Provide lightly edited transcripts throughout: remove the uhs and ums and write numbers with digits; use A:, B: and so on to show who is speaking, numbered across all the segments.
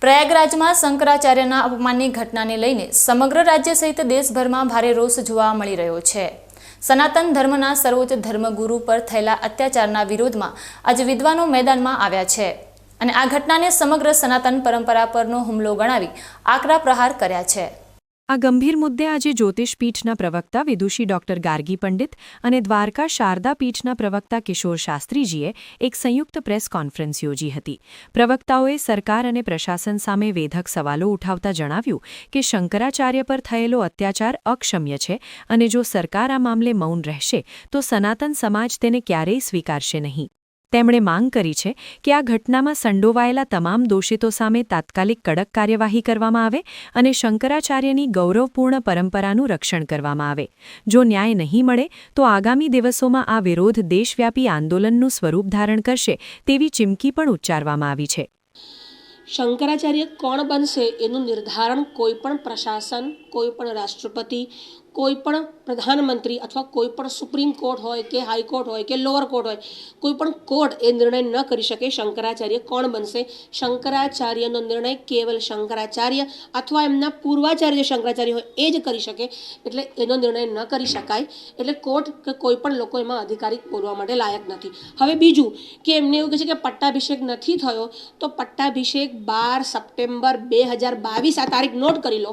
A: પ્રયાગરાજમાં શંકરાચાર્યના અપમાનની ઘટનાને લઈને સમગ્ર રાજ્ય સહિત દેશભરમાં ભારે રોષ જોવા મળી રહ્યો છે। સનાતન ધર્મના સર્વોચ્ચ ધર્મગુરુ પર થયેલા અત્યાચારના વિરોધમાં આજે વિદ્વાનો મેદાનમાં આવ્યા છે અને આ ઘટનાને સમગ્ર સનાતન પરંપરા પરનો હુમલો ગણાવી આકરા પ્રહાર કર્યા છે।
B: આ ગંભીર મુદ્દે આજે જ્યોતિષ પીઠના પ્રવક્તા વિદુષી ડોક્ટર ગાર્ગી પંડિત અને દ્વારકા શારદા પીઠના પ્રવક્તા કિશોર શાસ્ત્રીજીએ એક સંયુક્ત પ્રેસ કોન્ફરન્સ યોજી હતી। પ્રવક્તાઓએ સરકાર અને પ્રશાસન સામે વેધક સવાલો ઉઠાવતા જણાવ્યું કે શંકરાચાર્ય પર થયેલો અત્યાચાર અક્ષમ્ય છે અને જો સરકાર આ મામલે મૌન રહેશે તો સનાતન સમાજ તેને ક્યારેય સ્વીકારશે નહીં। તેમણે માંગ કરી છે કે આ ઘટનામાં સંડોવાયેલા તમામ દોષિતો સામે તાત્કાલિક કડક કાર્યવાહી કરવામાં આવે અને શંકરાચાર્યની ગૌરવપૂર્ણ પરંપરાનું રક્ષણ કરવામાં આવે। જો ન્યાય નહીં મળે તો આગામી દિવસોમાં આ વિરોધ દેશવ્યાપી આંદોલનનું સ્વરૂપ ધારણ કરશે તેવી ચીમકી પણ ઉચ્ચારવામાં આવી છે।
C: શંકરાચાર્ય કોણ બનશે એનું નિર્ધારણ કોઈપણ પ્રશાસન, કોઈપણ રાષ્ટ્રપતિ, કોઈપણ પ્રધાનમંત્રી અથવા કોઈપણ સુપ્રીમ કોર્ટ હોય કે હાઈકોર્ટ હોય કે લોઅર કોર્ટ હોય, કોઈપણ કોર્ટ એ નિર્ણય ન કરી શકે શંકરાચાર્ય કોણ બનશે। શંકરાચાર્યનો નિર્ણય કેવલ શંકરાચાર્ય અથવા એમના પૂર્વાચાર્ય જે શંકરાચાર્ય હોય એ જ કરી શકે, એટલે એનો નિર્ણય ન કરી શકાય। એટલે કોર્ટ કે કોઈપણ લોકો એમાં અધિકારી બોલવા માટે લાયક નથી। હવે બીજું કે એમને એવું કહે છે કે પટ્ટાભિષેક નથી થયો, તો પટ્ટાભિષેક 12 સપ્ટેમ્બર 2022 આ તારીખ નોટ કરી લો।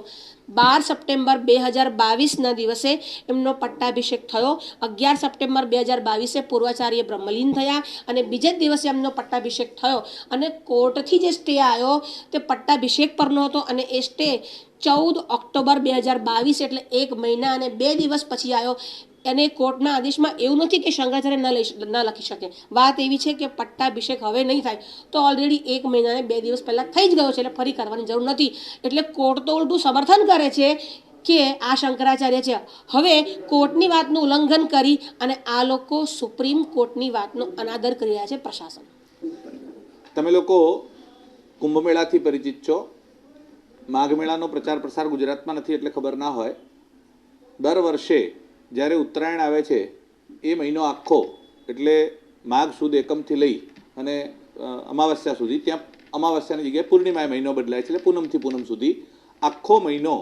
C: 12 સપ્ટેમ્બર 2022ના દિવસે એમનો પટ્ટાભિષેક થયો। 11 સપ્ટેમ્બર 2022 પૂર્વાચાર્ય બ્રહ્મલીન થયા અને બીજે જ દિવસે એમનો પટ્ટાભિષેક થયો અને કોર્ટથી જે સ્ટે આવ્યો તે પટ્ટાભિષેક પરનો હતો અને એ સ્ટે 14 ઓક્ટોબર 2022 એટલે 1 મહિના અને 2 દિવસ પછી આવ્યો। અને કોર્ટના આદેશમાં એવું નથી કે શંકરાચાર્ય ન લખી શકે। વાત એવી છે કે પટ્ટાભિષેક હવે નહીં થાય તો ઓલરેડી 1 મહિના અને 2 દિવસ પહેલાં થઈ જ ગયો છે, એટલે ફરી કરવાની જરૂર નથી। એટલે કોર્ટ તો ઉલટું સમર્થન કરે છે કે આ શંકરાચાર્ય છે। હવે કોર્ટની વાતનું ઉલ્લંઘન કરી અને આ લોકો સુપ્રીમ કોર્ટની વાતનો અનાદર કરી રહ્યા છે પ્રશાસન।
D: તમે લોકો કુંભ મેળાથી પરિચિત છો। માઘ મેળાનો પ્રચાર પ્રસાર ગુજરાતમાં નથી એટલે ખબર ના હોય। દર વર્ષે જ્યારે ઉત્તરાયણ આવે છે એ મહિનો આખો એટલે માઘ સુદ એકમથી લઈ અને અમાવસ્યા સુધી, ત્યાં અમાવસ્યાની જગ્યાએ પૂર્ણિમાએ મહિનો બદલાય છે, એટલે પૂનમથી પૂનમ સુધી આખો મહિનો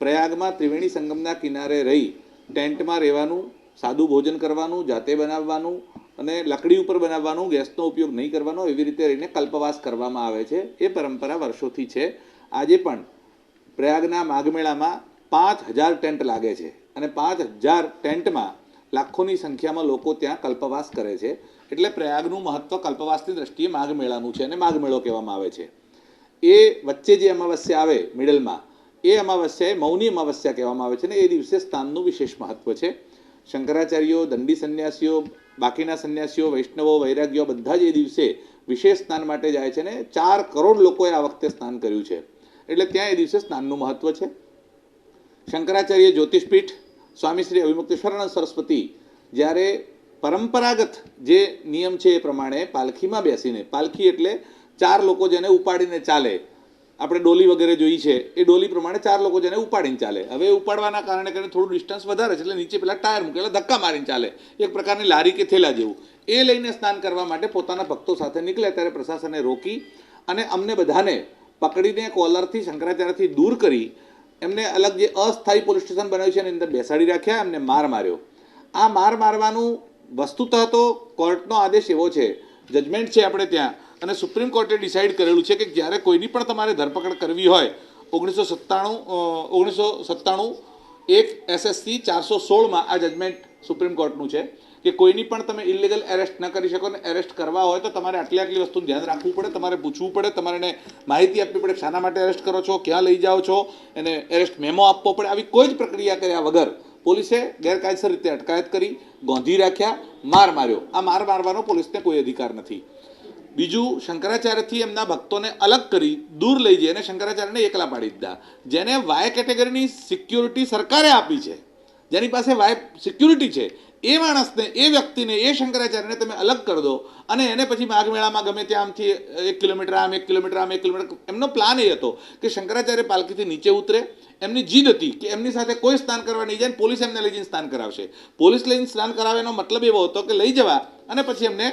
D: પ્રયાગમાં ત્રિવેણી સંગમના કિનારે રહી ટેન્ટમાં રહેવાનું, સાદું ભોજન કરવાનું, જાતે બનાવવાનું અને લકડી ઉપર બનાવવાનું, ગેસનો ઉપયોગ નહીં કરવાનો, એવી રીતે રહીને કલ્પવાસ કરવામાં આવે છે। એ પરંપરા વર્ષોથી છે। આજે પણ પ્રયાગના માઘ મેળામાં 5000 ટેન્ટ લાગે છે અને 5000 ટેન્ટમાં લાખોની સંખ્યામાં લોકો ત્યાં કલ્પવાસ કરે છે। એટલે પ્રયાગનું મહત્વ કલ્પવાસની દ્રષ્ટિએ માઘ મેળાનું છે અને માઘ મેળો કહેવામાં આવે છે। એ વચ્ચે જે અમાવસ્યા આવે મિડલમાં, એ અમાવસ્યાએ મૌની અમાવસ્યા કહેવામાં આવે છે અને એ દિવસે સ્નાનનું વિશેષ મહત્વ છે। શંકરાચાર્યો, દંડી સંન્યાસીઓ, બાકીના સંન્યાસીઓ, વૈષ્ણવો, વૈરાગ્યો બધા જ એ દિવસે વિશેષ સ્નાન માટે જાય છે અને 4 કરોડ લોકોએ આ વખતે સ્નાન કર્યું છે, એટલે ત્યાં એ દિવસે સ્નાનનું મહત્વ છે। શંકરાચાર્ય જ્યોતિષપીઠ સ્વામી શ્રી અવિમુક્તેશ્વરાનંદ સરસ્વતી જ્યારે પરંપરાગત જે નિયમ છે એ પ્રમાણે પાલખીમાં બેસીને, પાલખી એટલે 4 લોકો જેને ઉપાડીને ચાલે, આપણે ડોલી વગેરે જોઈ છે, એ ડોલી પ્રમાણે 4 લોકો જેને ઉપાડીને ચાલે। હવે ઉપાડવાના કારણે થોડું ડિસ્ટન્સ વધારે છે એટલે નીચે પેલા ટાયર મૂકેલા ધક્કા મારીને ચાલે, એક પ્રકારની લારી કે થેલા જેવું, એ લઈને સ્નાન કરવા માટે પોતાના ભક્તો સાથે નીકળે ત્યારે પ્રશાસને રોકી અને અમને બધાને પકડીને કોલરથી શંકરાચાર્યથી દૂર કરી એમને અલગ જે અસ્થાયી પોલીસ સ્ટેશન બનાવ્યું છે એની અંદર બેસાડી રાખ્યા, એમને માર માર્યો। આ માર મારવાનું વસ્તુતઃ તો કોર્ટનો આદેશ એવો છે, જજમેન્ટ છે આપણે ત્યાં, અને સુપ્રીમ કોર્ટે ડિસાઇડ કરેલું છે કે જ્યારે કોઈની પણ તમારે ધરપકડ કરવી હોય 1997 SSC 416માં આ જજમેન્ટ સુપ્રીમ કોર્ટનું છે કે કોઈની પણ તમે ઇલીગલ એરેસ્ટ ન કરી શકો ને એરેસ્ટ કરવા હોય તો તમારે આટલી વસ્તુનું ધ્યાન રાખવું પડે, તમારે પૂછવું પડે, તમારે એને માહિતી આપવી પડે, શાના માટે એરેસ્ટ કરો છો, ક્યાં લઈ જાઓ છો, એને એરેસ્ટ મેમો આપવો પડે। આવી કોઈ જ પ્રક્રિયા કર્યા વગર પોલીસે ગેરકાયદેસર રીતે અટકાયત કરી, ગોંધી રાખ્યા, માર માર્યો। આ માર મારવાનો પોલીસને કોઈ અધિકાર નથી। બીજું, શંકરાચાર્યથી એમના ભક્તોને અલગ કરી દૂર લઈ જઈ અને શંકરાચાર્યને એકલા પાડી દીધા। જેને વાય કેટેગરીની સિક્યોરિટી સરકારે આપી છે, જેની પાસે વાય સિક્યુરિટી છે, એ માણસને, એ વ્યક્તિને, એ શંકરાચાર્યને તમે અલગ કરી દો અને એને પછી માઘ મેળામાં ગમે ત્યાં આમથી 1 કિલોમીટર આમ, 1 કિલોમીટર આમ, 1 કિલોમીટર, એમનો પ્લાન એ હતો કે શંકરાચાર્ય પાલખીથી નીચે ઉતરે, એમની જીદ હતી કે એમની સાથે કોઈ સ્નાન કરવા નહીં જાય, પોલીસ એમને લઈ જઈને સ્નાન કરાવશે। પોલીસ લઈને સ્નાન કરાવવાનો મતલબ એવો હતો કે લઈ જવા અને પછી એમને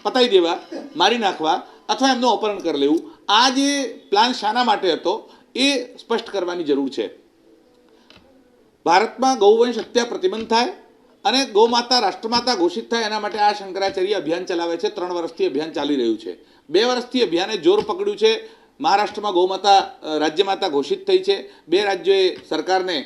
D: પતાવી દેવા, મારી નાખવા અથવા એમનું અપહરણ કરી લેવું। આ જે પ્લાન શાના માટે હતો એ સ્પષ્ટ કરવાની જરૂર છે. ભારતમાં ગૌવંશ હત્યા પ્રતિબંધ થાય અને ગૌમાતા રાષ્ટ્રમાતા ઘોષિત થાય એના માટે આ શંકરાચાર્ય અભિયાન ચલાવે છે. 3 વર્ષથી અભિયાન ચાલી રહ્યું છે. 2 વર્ષથી અભિયાને જોર પકડ્યું છે. મહારાષ્ટ્રમાં ગૌમાતા રાજ્યમાતા ઘોષિત થઈ છે. 2 રાજ્યોએ સરકારને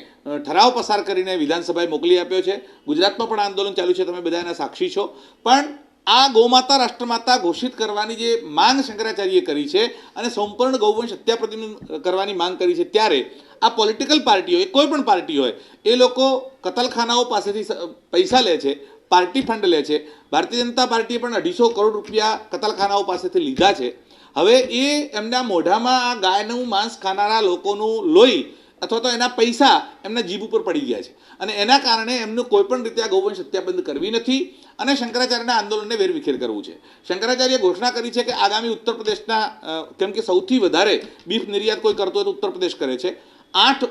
D: ઠરાવ પસાર કરીને વિધાનસભાએ મોકલી આપ્યો છે. ગુજરાતમાં પણ આંદોલન ચાલ્યું છે, તમે બધા એના સાક્ષી છો. પણ આ ગૌમાતા રાષ્ટ્રમાતા ઘોષિત કરવાની જે માંગ શંકરાચાર્યએ કરી છે અને સંપૂર્ણ ગૌવંશ હત્યા પ્રતિબંધ કરવાની માંગ કરી છે, ત્યારે આ પોલિટિકલ પાર્ટી હોય, કોઈ પણ પાર્ટી હોય, એ લોકો કતલખાનાઓ પાસેથી પૈસા લે છે, પાર્ટી ફંડ લે છે. ભારતીય જનતા પાર્ટીએ પણ 250 કરોડ રૂપિયા કતલખાનાઓ પાસેથી લીધા છે. હવે એ એમના મોઢામાં આ ગાયનું માંસ ખાનારા લોકોનું લોહી અથવા તો એના પૈસા એમના જીભ ઉપર પડી ગયા છે અને એના કારણે એમનું કોઈ પણ રીતે આ ગૌવંશ હત્યા બંધ કરવી નથી અને શંકરાચાર્યના આંદોલનને વેરવિખેર કરવું છે. શંકરાચાર્યએ ઘોષણા કરી છે કે આગામી ઉત્તર પ્રદેશના, કેમ કે સૌથી વધારે બીફ નિર્યાત કોઈ કરતો હોય તો ઉત્તર પ્રદેશ કરે છે. 8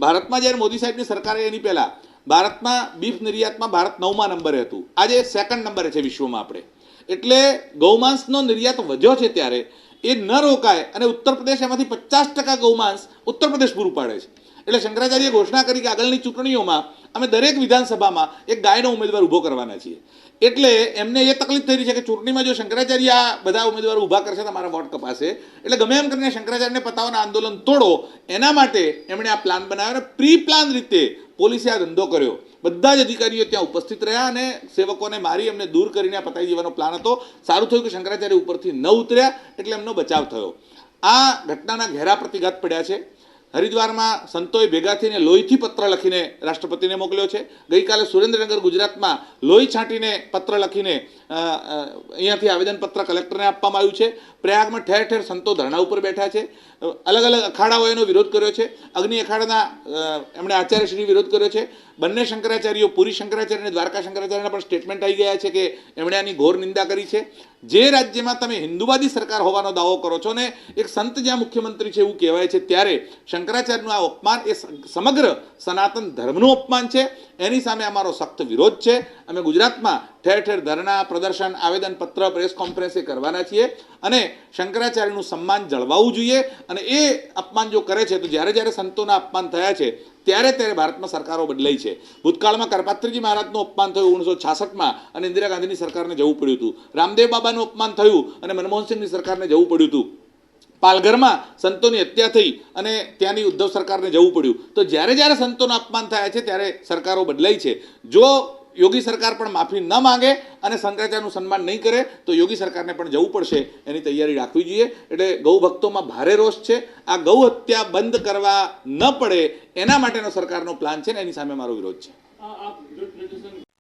D: ભારતમાં જ્યારે મોદી સાહેબની સરકારે એની પહેલાં ભારતમાં બીફ નિર્યાતમાં ભારત 9મા નંબરે હતું. આજે 2nd નંબરે છે વિશ્વમાં આપણે. એટલે ગૌમાંસનો નિર્યાત વધ્યો છે ત્યારે એ ન રોકાય અને ઉત્તર પ્રદેશ એમાંથી 50% ગૌમાંસ ઉત્તર પ્રદેશ પૂરું પાડે છે. એટલે શંકરાચાર્યએ ઘોષણા કરી કે આગળની ચૂંટણીઓમાં અમે દરેક વિધાનસભામાં એક ગાયનો ઉમેદવાર ઊભો કરવાના છીએ. એટલે એમને એ તકલીફ થઈ રહી છે કે ચૂંટણીમાં જો શંકરાચાર્ય આ બધા ઉમેદવારો ઊભા કરશે તો મારા વોટ કપાશે. એટલે ગમે એમ કરીને શંકરાચાર્યને પતાવવાના આંદોલન તોડો, એના માટે એમણે આ પ્લાન બનાવ્યો અને પ્રી પ્લાન રીતે પોલીસે આ ધંધો કર્યો. બધા જ અધિકારીઓ ત્યાં ઉપસ્થિત રહ્યા અને સેવકોને મારી એમને દૂર કરીને આ પતાવી દેવાનો પ્લાન હતો. સારું થયું કે શંકરાચાર્ય ઉપરથી ન ઉતર્યા એટલે એમનો બચાવ થયો. આ ઘટનાના ઘેરા પ્રતિઘાત પડ્યા છે. હરિદ્વારમાં સંતોએ ભેગા થઈને લોહીથી પત્ર લખીને રાષ્ટ્રપતિને મોકલ્યો છે. ગઈકાલે સુરેન્દ્રનગર ગુજરાતમાં લોહી છાંટીને પત્ર લખીને અહીંયાથી આવેદનપત્ર કલેક્ટરને આપવામાં આવ્યું છે. પ્રયાગમાં ઠેર ઠેર સંતો ધરણા ઉપર બેઠા છે. અલગ અલગ અખાડાઓએ એનો વિરોધ કર્યો છે. અગ્નિ અખાડાના એમણે આચાર્યશ્રી વિરોધ કર્યો છે. બંને શંકરાચાર્યો, પુરી શંકરાચાર્ય અને દ્વારકા શંકરાચાર્યના પણ સ્ટેટમેન્ટ આવી ગયા છે કે એમણે આની ઘોર નિંદા કરી છે. જે રાજ્યમાં તમે હિન્દુવાદી સરકાર હોવાનો દાવો કરો છો ને એક સંત જ્યાં મુખ્યમંત્રી છે એવું કહેવાય છે, ત્યારે શંકરાચાર્યનું આ અપમાન એ સમગ્ર સનાતન ધર્મનું અપમાન છે. એની સામે અમારો સખ્ત વિરોધ છે. અમે ગુજરાતમાં ઠેર ઠેર ધરણા, પ્રદર્શન, આવેદનપત્ર, પ્રેસ કોન્ફરન્સ એ કરવાના છીએ અને શંકરાચાર્યનું સન્માન જળવાવું જોઈએ. અને એ અપમાન જો કરે છે તો જ્યારે જ્યારે સંતોના અપમાન થયા છે ત્યારે ભારતમાં સરકારો બદલાઈ છે. ભૂતકાળમાં કરપાત્રીજી મહારાજનું અપમાન થયું 1966માં અને ઇન્દિરા ગાંધીની સરકારને જવું પડ્યું હતું. રામદેવ બાબાનું અપમાન થયું અને મનમોહનસિંહની સરકારને જવું પડ્યું હતું. પાલઘરમાં સંતોની હત્યા થઈ અને ત્યાંની ઉદ્ધવ સરકારને જવું પડ્યું. તો જ્યારે જ્યારે સંતોના અપમાન થયા છે ત્યારે સરકારો બદલાઈ છે. જો યોગી સરકાર પણ માફી ન માંગે અને શંકરાચાર્યનું સન્માન નહીં કરે તો યોગી સરકારને પણ જવું પડશે. એની તૈયારી રાખવી જોઈએ. એટલે ગૌ ભક્તોમાં ભારે રોષ છે. આ ગૌ હત્યા બંધ કરવા ન પડે એના માટેનો સરકારનો પ્લાન છે ને એની સામે મારો વિરોધ છે.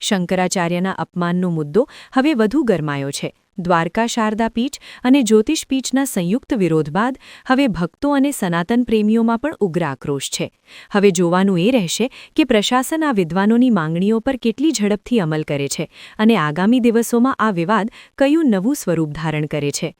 B: શંકરાચાર્યના અપમાનનો મુદ્દો હવે વધુ ગરમાયો છે. દ્વારકા શારદા પીઠ અને જ્યોતિષ પીઠના સંયુક્ત વિરોધ બાદ હવે ભક્તો અને સનાતન પ્રેમીઓમાં પણ ઉગ્ર આક્રોશ છે. હવે જોવાનું એ રહેશે કે પ્રશાસન આ વિદ્વાનોની માંગણીઓ પર કેટલી ઝડપથી અમલ કરે છે અને આગામી દિવસોમાં આ વિવાદ કયું નવું સ્વરૂપ ધારણ કરે છે.